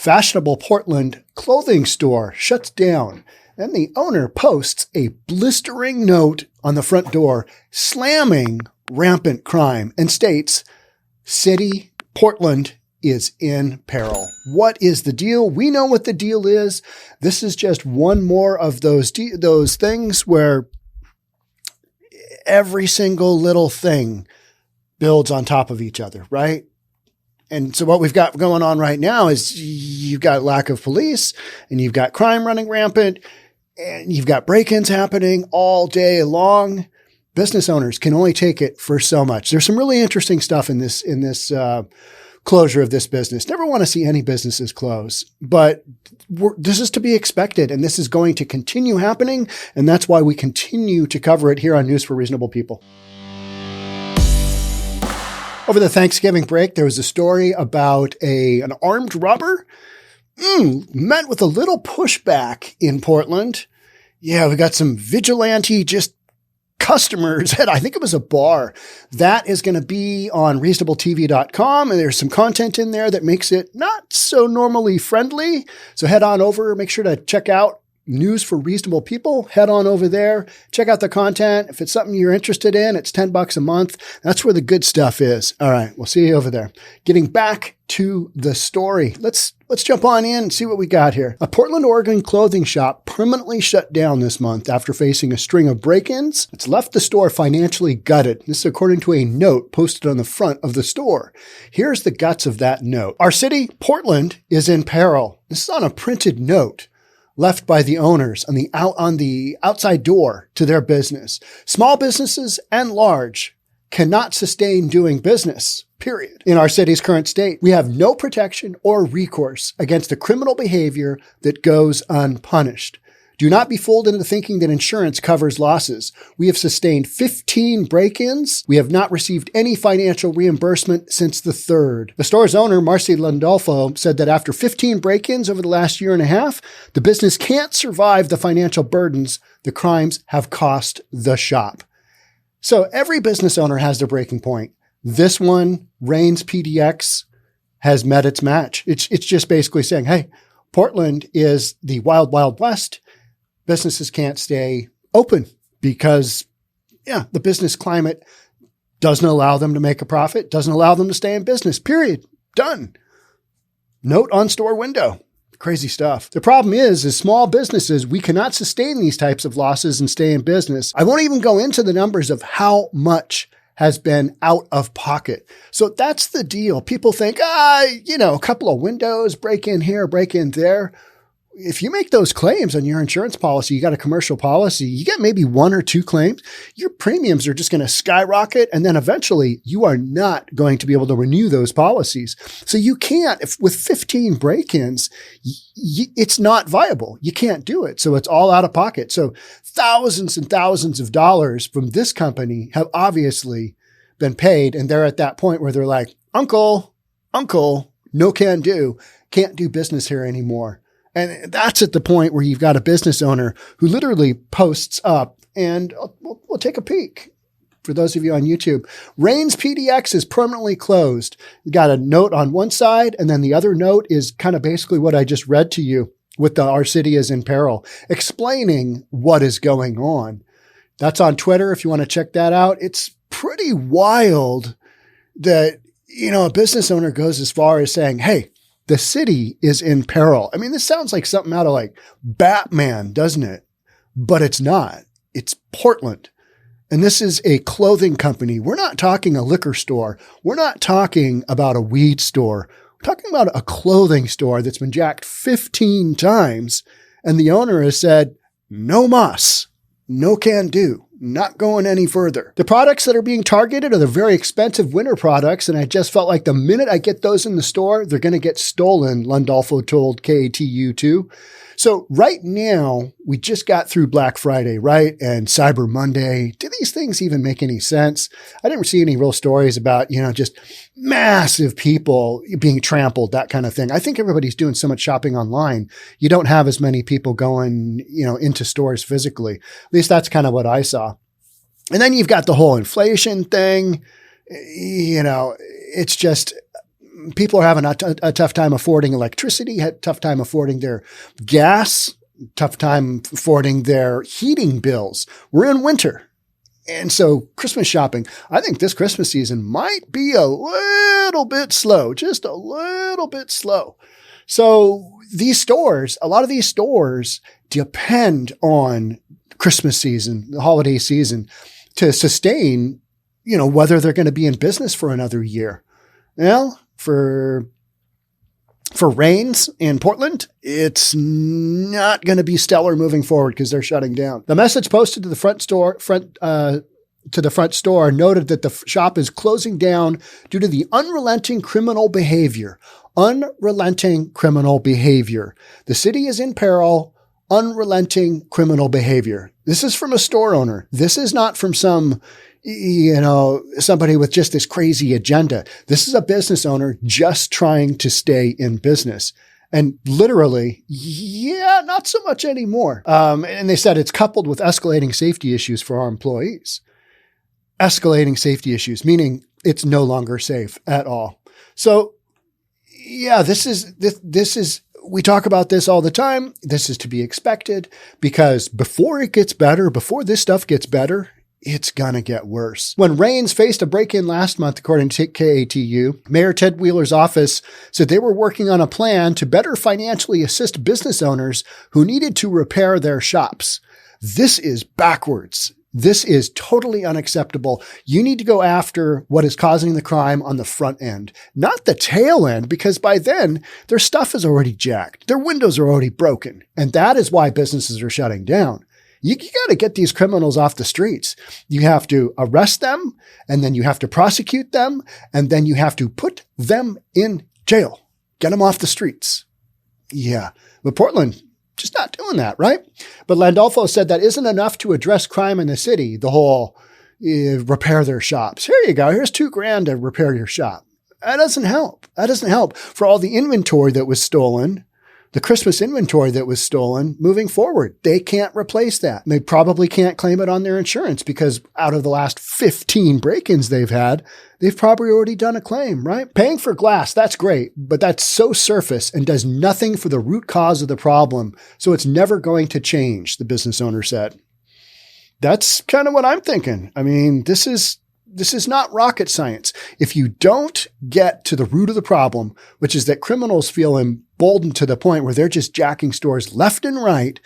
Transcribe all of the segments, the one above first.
Fashionable Portland clothing store shuts down, and the owner posts a blistering note on the front door slamming rampant crime and states, "City, Portland is in peril." What is the deal? We know what the deal is. This is just one more of those things where every single little thing builds on top of each other, right? And so what we've got going on right now is you've got lack of police and you've got crime running rampant and you've got break-ins happening all day long. Business owners can only take it for so much. There's some really interesting stuff in this closure of this business. Never want to see any businesses close, but this is to be expected and this is going to continue happening. And that's why we continue to cover it here on News for Reasonable People. Over the Thanksgiving break, there was a story about an armed robber met with a little pushback in Portland. Yeah, we got some vigilante customers at, I think it was a bar. That is going to be on reasonabletv.com. And there's some content in there that makes it not so normally friendly. So head on over, make sure to check out News for Reasonable People. Head on over there, check out the content. If it's something you're interested in, it's $10 a month. That's where the good stuff is. All right. We'll see you over there. Getting back to the story. Let's jump on in and see what we got here. A Portland, Oregon clothing shop permanently shut down this month after facing a string of break-ins. It's left the store financially gutted. This is according to a note posted on the front of the store. Here's the guts of that note. Our city, Portland, is in peril. This is on a printed note left by the owners on the outside door to their business. Small businesses and large cannot sustain doing business, period. In our city's current state, we have no protection or recourse against the criminal behavior that goes unpunished. Do not be fooled into thinking that insurance covers losses. We have sustained 15 break-ins. We have not received any financial reimbursement since the 3rd. The store's owner, Marcy Landolfo, said that after 15 break-ins over the last year and a half, the business can't survive the financial burdens the crimes have cost the shop. So every business owner has their breaking point. This one, Reigns PDX, has met its match. It's just basically saying, hey, Portland is the wild, wild west. Businesses can't stay open because, the business climate doesn't allow them to make a profit, doesn't allow them to stay in business, period. Done. Note on store window. Crazy stuff. The problem is, as small businesses, we cannot sustain these types of losses and stay in business. I won't even go into the numbers of how much has been out of pocket. So that's the deal. People think, a couple of windows, break in here, break in there. If you make those claims on your insurance policy, you got a commercial policy, you get maybe 1 or 2 claims, your premiums are just going to skyrocket. And then eventually you are not going to be able to renew those policies. So you can't, with 15 break-ins, it's not viable. You can't do it. So it's all out of pocket. So thousands and thousands of dollars from this company have obviously been paid. And they're at that point where they're like, uncle, no can do, can't do business here anymore. And that's at the point where you've got a business owner who literally posts up, and we'll take a peek for those of you on YouTube. Reigns PDX is permanently closed. You got a note on one side, and then the other note is kind of basically what I just read to you with our city is in peril, explaining what is going on. That's on Twitter if you want to check that out. It's pretty wild that, a business owner goes as far as saying, hey, the city is in peril. I mean, this sounds like something out of like Batman, doesn't it? But it's not. It's Portland. And this is a clothing company. We're not talking a liquor store. We're not talking about a weed store. We're talking about a clothing store that's been jacked 15 times. And the owner has said, no mas, no can do. Not going any further. The products that are being targeted are the very expensive winter products, and I just felt like the minute I get those in the store, they're going to get stolen, Landolfo told KATU2. So right now, we just got through Black Friday, right? And Cyber Monday. Do these things even make any sense? I didn't see any real stories about, just massive people being trampled, that kind of thing. I think everybody's doing so much shopping online. You don't have as many people going, into stores physically. At least that's kind of what I saw. And then you've got the whole inflation thing. It's just People are having a tough time affording electricity, had a tough time affording their gas, tough time affording their heating bills. We're in winter. And so Christmas shopping, I think this Christmas season might be a little bit slow, just a little bit slow. So these stores, a lot of these stores depend on Christmas season, the holiday season, to sustain, whether they're going to be in business for another year. Well, for Reigns in Portland, it's not going to be stellar moving forward because they're shutting down. The message posted to the front store noted that the shop is closing down due to the unrelenting criminal behavior. Unrelenting criminal behavior. The city is in peril. Unrelenting criminal behavior. This is from a store owner. This is not from some, somebody with just this crazy agenda. This is a business owner just trying to stay in business. And literally, not so much anymore. And they said it's coupled with escalating safety issues for our employees. Escalating safety issues, meaning it's no longer safe at all. So, this is, we talk about this all the time. This is to be expected because before this stuff gets better, it's going to get worse. When Reigns faced a break-in last month, according to KATU, Mayor Ted Wheeler's office said they were working on a plan to better financially assist business owners who needed to repair their shops. This is backwards. This is totally unacceptable. You need to go after what is causing the crime on the front end, not the tail end, because by then their stuff is already jacked. Their windows are already broken. And that is why businesses are shutting down. You got to get these criminals off the streets. You have to arrest them, and then you have to prosecute them, and then you have to put them in jail. Get them off the streets. Yeah. But Portland, just not doing that, right? But Landolfo said that isn't enough to address crime in the city, the whole repair their shops. Here you go. Here's $2,000 to repair your shop. That doesn't help. That doesn't help for all the inventory that was stolen, the Christmas inventory that was stolen moving forward. They can't replace that. They probably can't claim it on their insurance because out of the last 15 break-ins they've had, they've probably already done a claim, right? Paying for glass, that's great, but that's so surface and does nothing for the root cause of the problem. So it's never going to change, the business owner said. That's kind of what I'm thinking. I mean, this is not rocket science. If you don't get to the root of the problem, which is that criminals feel emboldened to the point where they're just jacking stores left and right,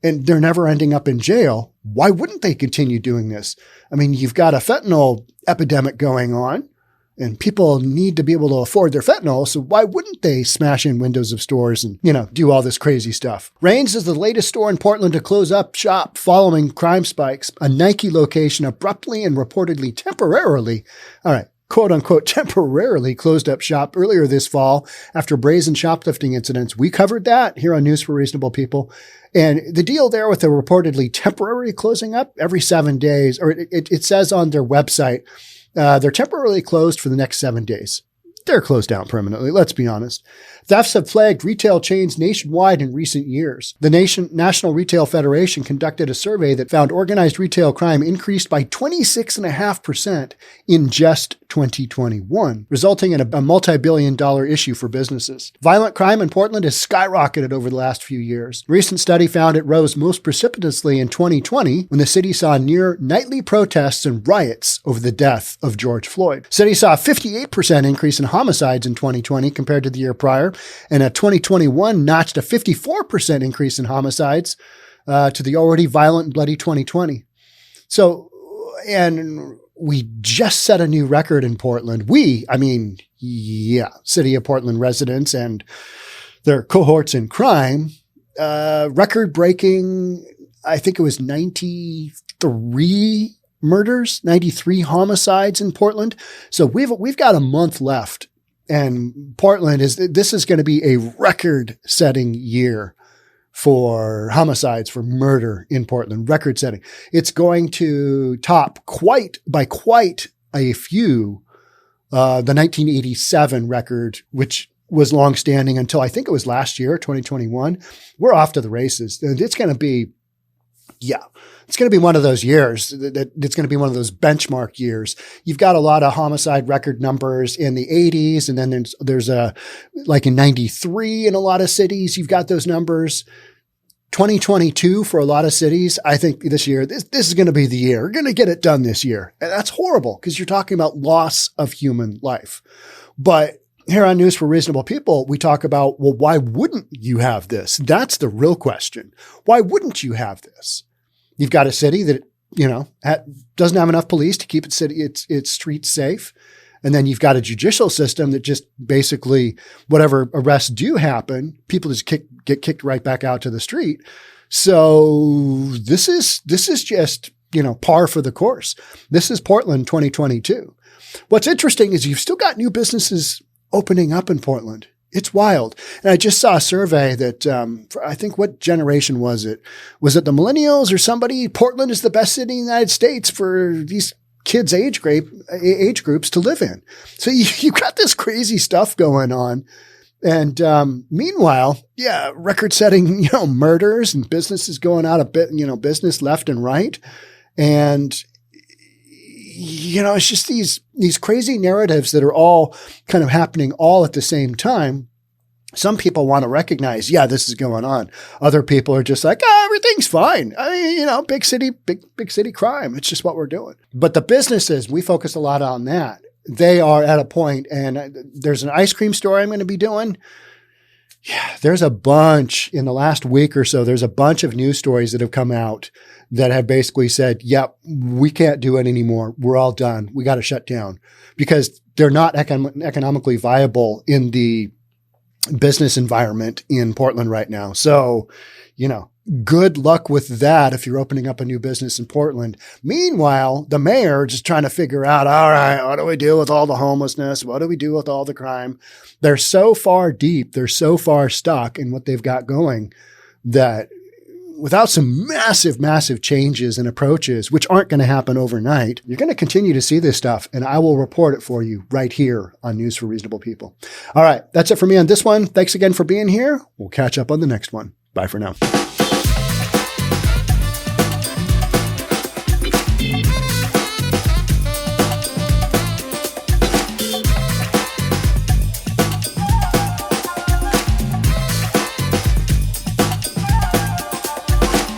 and they're never ending up in jail, why wouldn't they continue doing this? I mean, you've got a fentanyl epidemic going on, and people need to be able to afford their fentanyl, so why wouldn't they smash in windows of stores and, do all this crazy stuff? Reigns is the latest store in Portland to close up shop following crime spikes. A Nike location abruptly and reportedly temporarily, quote unquote, temporarily closed up shop earlier this fall after brazen shoplifting incidents. We covered that here on News for Reasonable People. And the deal there with the reportedly temporary closing up every 7 days, or it says on their website, they're temporarily closed for the next 7 days. They're closed down permanently, let's be honest. Thefts have plagued retail chains nationwide in recent years. The National Retail Federation conducted a survey that found organized retail crime increased by 26.5% in just 2021, resulting in a multi-billion-dollar issue for businesses. Violent crime in Portland has skyrocketed over the last few years. A recent study found it rose most precipitously in 2020 when the city saw near nightly protests and riots over the death of George Floyd. The city saw a 58% increase in homicides in 2020 compared to the year prior, and 2021 notched a 54% increase in homicides to the already violent and bloody 2020. So, and we just set a new record in Portland. City of Portland residents and their cohorts in crime, record-breaking, I think it was 93 murders, 93 homicides in Portland. So we've got a month left, and Portland this is going to be a record-setting year for homicides, for murder in Portland, record-setting. It's going to top by quite a few the 1987 record, which was long-standing until I think it was last year, 2021. We're off to the races. And it's going to be Yeah. It's going to be one of those years that it's going to be one of those benchmark years. You've got a lot of homicide record numbers in the 80s. And then there's like in 93 in a lot of cities, you've got those numbers. 2022 for a lot of cities. I think this year, this is going to be the year. We're going to get it done this year. And that's horrible because you're talking about loss of human life. But here on News for Reasonable People, we talk about, well, why wouldn't you have this? That's the real question. Why wouldn't you have this? You've got a city that, doesn't have enough police to keep its streets safe. And then you've got a judicial system that just basically, whatever arrests do happen, people just get kicked right back out to the street. So this is just, par for the course. This is Portland 2022. What's interesting is you've still got new businesses opening up in Portland. It's wild. And I just saw a survey that, I think, what generation was it? Was it the millennials or somebody? Portland is the best city in the United States for these kids' age groups to live in. So you got this crazy stuff going on. And meanwhile, record-setting, murders and businesses going out of business left and right. And it's just these crazy narratives that are all kind of happening all at the same time. Some people want to recognize, this is going on. Other people are just like, everything's fine. I mean, big city crime. It's just what we're doing. But the businesses, we focus a lot on that. They are at a point, and there's an ice cream store I'm going to be doing. Yeah, there's a bunch in the last week or so. There's a bunch of news stories that have come out that have basically said, we can't do it anymore. We're all done. We got to shut down because they're not economically viable in the business environment in Portland right now. So, good luck with that if you're opening up a new business in Portland. Meanwhile, the mayor just trying to figure out, all right, what do we do with all the homelessness? What do we do with all the crime? They're so far deep. They're so far stuck in what they've got going that without some massive, massive changes and approaches, which aren't going to happen overnight, you're going to continue to see this stuff. And I will report it for you right here on News for Reasonable People. All right. That's it for me on this one. Thanks again for being here. We'll catch up on the next one. Bye for now.